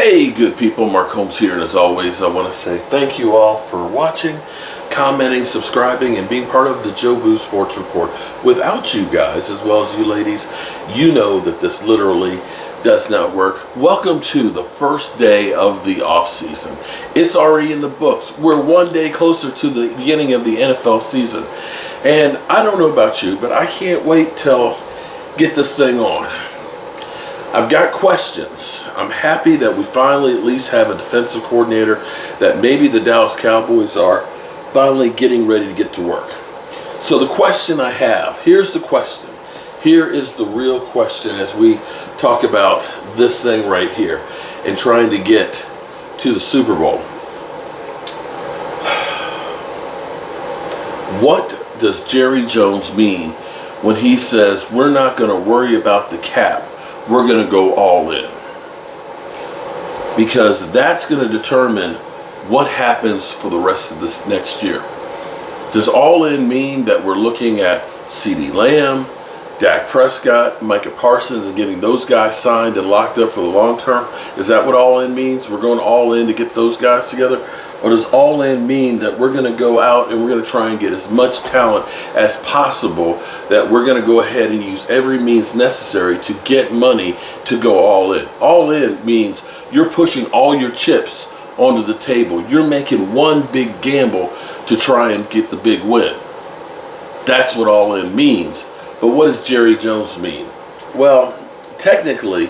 Hey, good people, Mark Holmes here, and as always, I want to say thank you all for watching, commenting, subscribing, and being part of the Joe Boo Sports Report. Without you guys, as well as you ladies, you know that this literally does not work. Welcome to the first day of the off season. It's already in the books. We're one day closer to the beginning of the NFL season. And I don't know about you, but I can't wait till get this thing on. I've got questions. I'm happy that we finally at least have a defensive coordinator, that maybe the Dallas Cowboys are finally getting ready to get to work. So the question I have, here's the question. Here is the real question as we talk about this thing right here and trying to get to the Super Bowl. What does Jerry Jones mean when he says we're not going to worry about the cap? We're going to go all in, because that's going to determine what happens for the rest of this next year. Does all in mean that we're looking at CeeDee Lamb, Dak Prescott, Micah Parsons, and getting those guys signed and locked up for the long term? Is that what all in means? We're going all in to get those guys together? Or does all in mean that we're going to go out and we're going to try and get as much talent as possible, that we're going to go ahead and use every means necessary to get money to go all in? All in means you're pushing all your chips onto the table. You're making one big gamble to try and get the big win. That's what all in means. But what does Jerry Jones mean? Well, technically,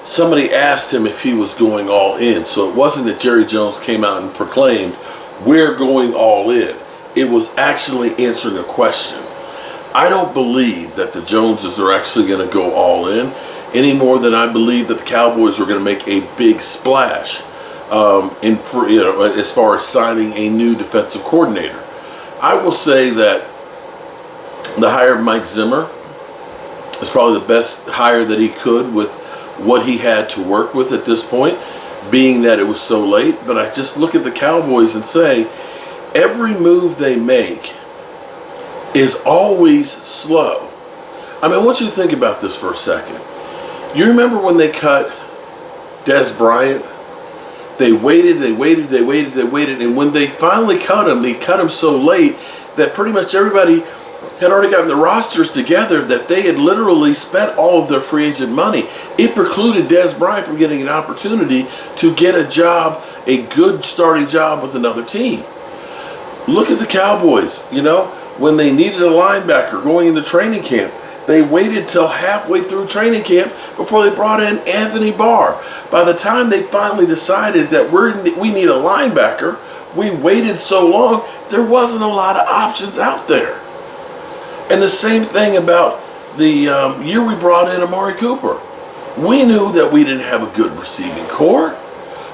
somebody asked him if he was going all in. So it wasn't that Jerry Jones came out and proclaimed, we're going all in. It was actually answering a question. I don't believe that the Joneses are actually going to go all in any more than I believe that the Cowboys are going to make a big splash as far as signing a new defensive coordinator. I will say that the hire of Mike Zimmer is probably the best hire that he could with what he had to work with at this point, being that it was so late. But I just look at the Cowboys and say, every move they make is always slow. I mean, I want you to think about this for a second. You remember when they cut Dez Bryant? They waited, and when they finally cut him, they cut him so late that pretty much everybody had already gotten the rosters together, that they had literally spent all of their free agent money. It precluded Dez Bryant from getting an opportunity to get a job, a good starting job with another team. Look at the Cowboys, when they needed a linebacker going into training camp, they waited till halfway through training camp before they brought in Anthony Barr. By the time they finally decided that we need a linebacker, we waited so long, there wasn't a lot of options out there. And the same thing about the year we brought in Amari Cooper. We knew that we didn't have a good receiving corps,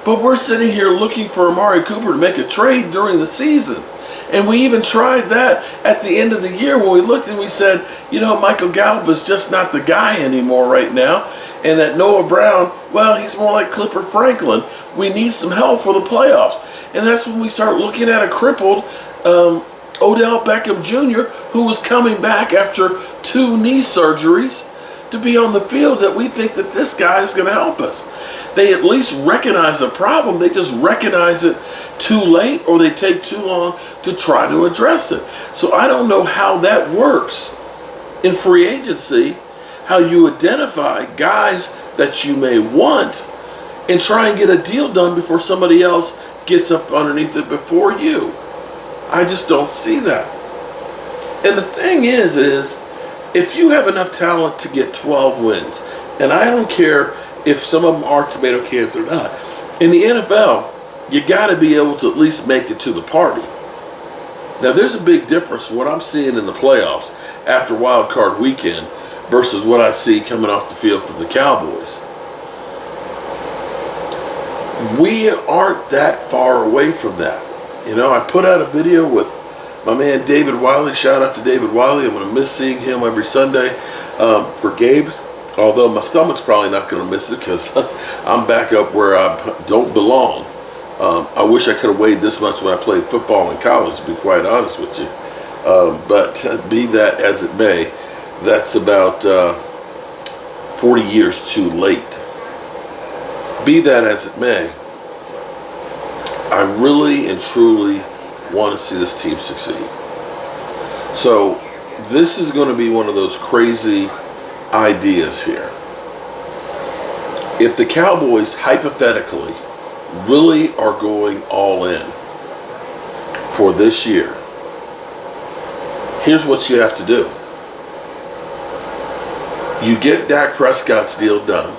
but we're sitting here looking for Amari Cooper to make a trade during the season. And we even tried that at the end of the year when we looked and we said, Michael Gallup is just not the guy anymore right now. And that Noah Brown, well, he's more like Clifford Franklin. We need some help for the playoffs. And that's when we start looking at a crippled Odell Beckham Jr., who was coming back after 2 knee surgeries to be on the field, that we think that this guy is going to help us. They at least recognize a problem. They just recognize it too late, or they take too long to try to address it. So I don't know how that works in free agency, how you identify guys that you may want and try and get a deal done before somebody else gets up underneath it before you. I just don't see that. And the thing is if you have enough talent to get 12 wins, and I don't care if some of them are tomato cans or not, in the NFL, you got to be able to at least make it to the party. Now, there's a big difference what I'm seeing in the playoffs after Wild Card Weekend versus what I see coming off the field from the Cowboys. We aren't that far away from that. I put out a video with my man David Wiley. Shout out to David Wiley. I'm going to miss seeing him every Sunday for games. Although my stomach's probably not going to miss it, because I'm back up where I don't belong. I wish I could have weighed this much when I played football in college, to be quite honest with you. But be that as it may, that's about 40 years too late. be that as it may, I really and truly want to see this team succeed. So this is going to be one of those crazy ideas here. If the Cowboys hypothetically really are going all in for this year, here's what you have to do. You get Dak Prescott's deal done.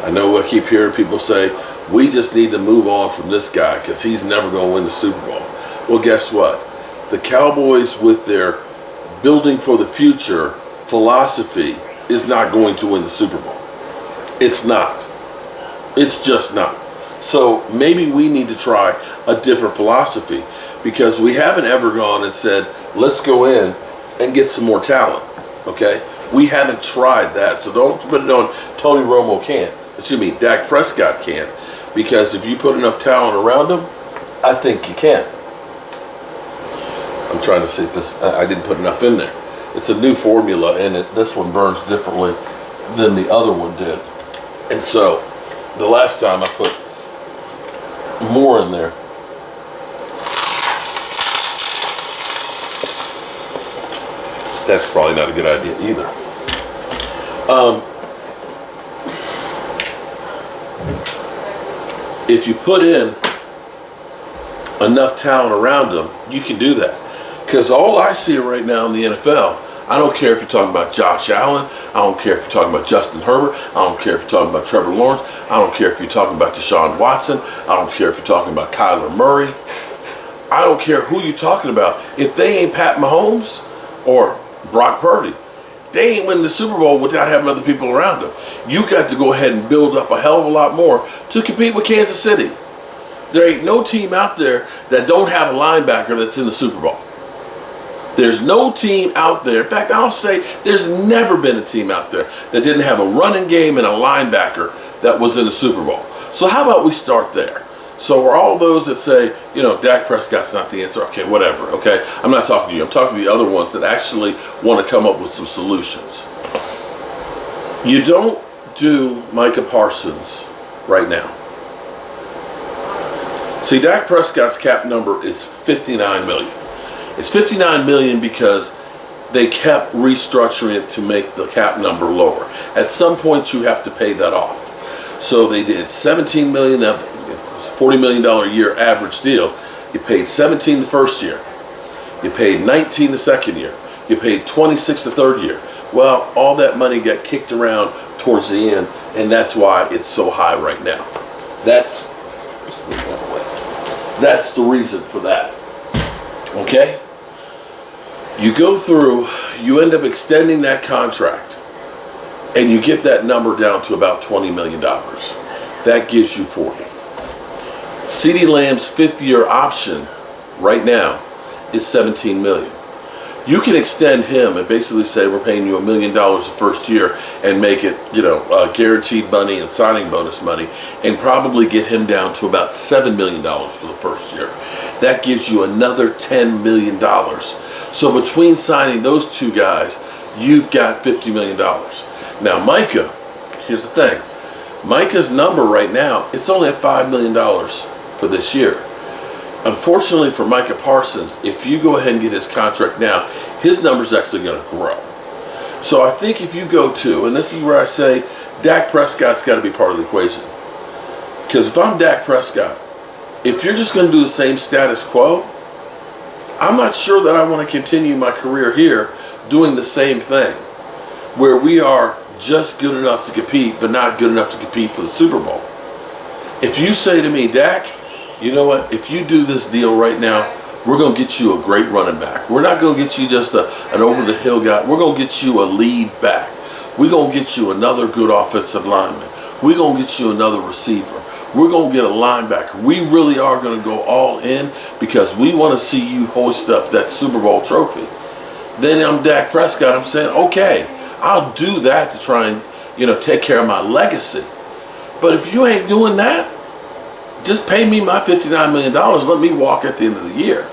I know I keep hearing people say, we just need to move on from this guy because he's never going to win the Super Bowl. Well, guess what? The Cowboys, with their building for the future philosophy, is not going to win the Super Bowl. It's not. It's just not. So maybe we need to try a different philosophy, because we haven't ever gone and said, let's go in and get some more talent. Okay? We haven't tried that. So don't put it on Tony Romo can't. Excuse me, Dak Prescott can't. Because if you put enough talent around him, I think you can. I'm trying to see if this, I didn't put enough in there. It's a new formula, and this one burns differently than the other one did. And so the last time I put more in there. That's probably not a good idea either. If you put in enough talent around them, you can do that. Because all I see right now in the NFL, I don't care if you're talking about Josh Allen, I don't care if you're talking about Justin Herbert, I don't care if you're talking about Trevor Lawrence, I don't care if you're talking about Deshaun Watson, I don't care if you're talking about Kyler Murray, I don't care who you're talking about. If they ain't Pat Mahomes or Brock Purdy, they ain't winning the Super Bowl without having other people around them. You got to go ahead and build up a hell of a lot more to compete with Kansas City. There ain't no team out there that don't have a linebacker that's in the Super Bowl. There's no team out there. In fact, I'll say there's never been a team out there that didn't have a running game and a linebacker that was in the Super Bowl. So how about we start there? So are all those that say, you know, Dak Prescott's not the answer, okay, whatever, okay? I'm not talking to you. I'm talking to the other ones that actually want to come up with some solutions. You don't do Micah Parsons right now. See, Dak Prescott's cap number is $59 million. It's $59 million because they kept restructuring it to make the cap number lower. At some point, you have to pay that off. So they did $17 million, $40 million a year average deal. You paid $17 the first year. You paid $19 the second year. You paid $26 the third year. Well, all that money got kicked around towards the end, and that's why it's so high right now. That's the reason for that. Okay? You go through, you end up extending that contract, and you get that number down to about $20 million. That gives you 40. CeeDee Lamb's fifth-year option right now is $17 million. You can extend him and basically say we're paying you $1 million the first year and make it, you know, guaranteed money and signing bonus money, and probably get him down to about $7 million for the first year. That gives you another $10 million. So between signing those two guys, you've got $50 million. Now, Micah, here's the thing. Micah's number right now, it's only at $5 million for this year. Unfortunately for Micah Parsons, if you go ahead and get his contract now, his number's actually going to grow. So I think if you go to, and this is where I say Dak Prescott's got to be part of the equation. Because if I'm Dak Prescott, if you're just going to do the same status quo, I'm not sure that I want to continue my career here doing the same thing, where we are just good enough to compete, but not good enough to compete for the Super Bowl. If you say to me, Dak, you know what, if you do this deal right now, we're going to get you a great running back. We're not going to get you just an over-the-hill guy. We're going to get you a lead back. We're going to get you another good offensive lineman. We're going to get you another receiver. We're going to get a linebacker. We really are going to go all in because we want to see you hoist up that Super Bowl trophy. Then I'm Dak Prescott. I'm saying, okay, I'll do that to try and, you know, take care of my legacy. But if you ain't doing that, just pay me my $59 million. Let me walk at the end of the year.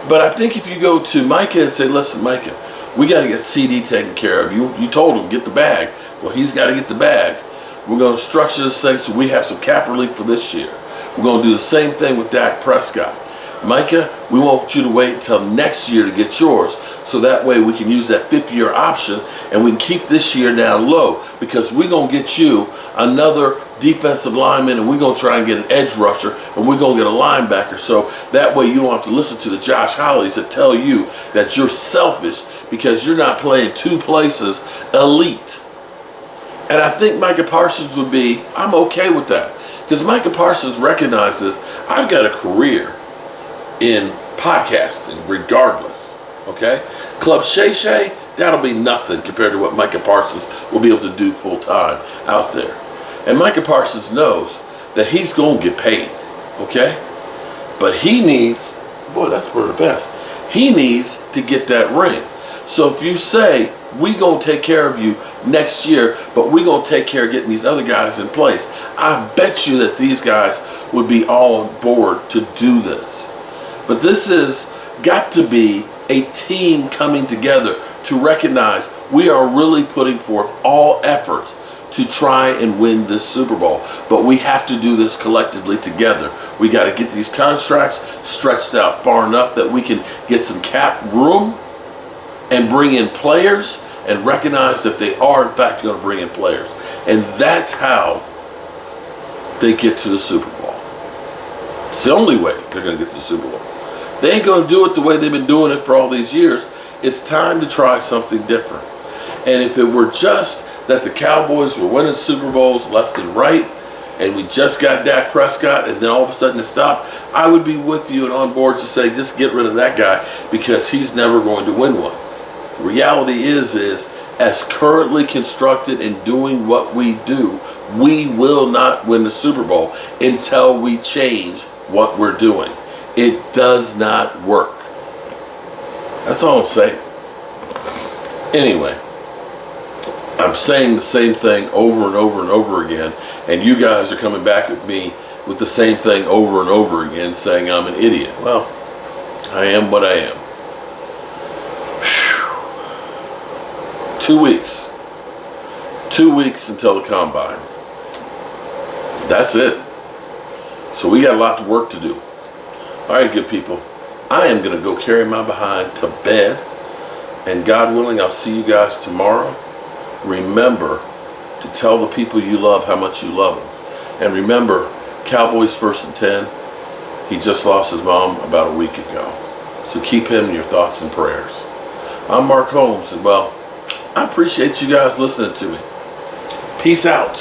But I think if you go to Micah and say, listen, Micah, we got to get CD taken care of. You told him, get the bag. Well, he's got to get the bag. We're going to structure this thing so we have some cap relief for this year. We're going to do the same thing with Dak Prescott. Micah, we want you to wait until next year to get yours, so that way we can use that 5th-year option and we can keep this year down low, because we're going to get you another defensive lineman, and we're going to try and get an edge rusher, and we're going to get a linebacker, so that way you don't have to listen to the Josh Hollies that tell you that you're selfish because you're not playing 2 places elite. And I think Micah Parsons would be, I'm okay with that, because Micah Parsons recognizes I've got a career in podcasting regardless, okay? Club Shay Shay, that'll be nothing compared to what Micah Parsons will be able to do full time out there. And Micah Parsons knows that he's going to get paid, okay? But he needs, boy, that's pretty fast. He needs to get that ring. So if you say, we going to take care of you next year, but we going to take care of getting these other guys in place, I bet you that these guys would be all on board to do this. But this has got to be a team coming together to recognize we are really putting forth all effort to try and win this Super Bowl. But we have to do this collectively together. We got to get these contracts stretched out far enough that we can get some cap room and bring in players and recognize that they are in fact going to bring in players. And that's how they get to the Super Bowl. It's the only way they're going to get to the Super Bowl. They ain't going to do it the way they've been doing it for all these years. It's time to try something different. And if it were just that the Cowboys were winning Super Bowls left and right, and we just got Dak Prescott, and then all of a sudden it stopped, I would be with you and on board to say, just get rid of that guy because he's never going to win one. The reality is as currently constructed and doing what we do, we will not win the Super Bowl until we change what we're doing. It does not work. That's all I'm saying. Anyway, I'm saying the same thing over and over and over again, and you guys are coming back at me with the same thing over and over again, saying I'm an idiot. Well, I am what I am. Whew. 2 weeks. 2 weeks until the combine. That's it. So we got a lot of work to do. All right, good people. I am going to go carry my behind to bed. And God willing, I'll see you guys tomorrow. Remember to tell the people you love how much you love them. And remember, Cowboys 1st and 10. He just lost his mom about a week ago. So keep him in your thoughts and prayers. I'm Mark Holmes, and well, I appreciate you guys listening to me. Peace out.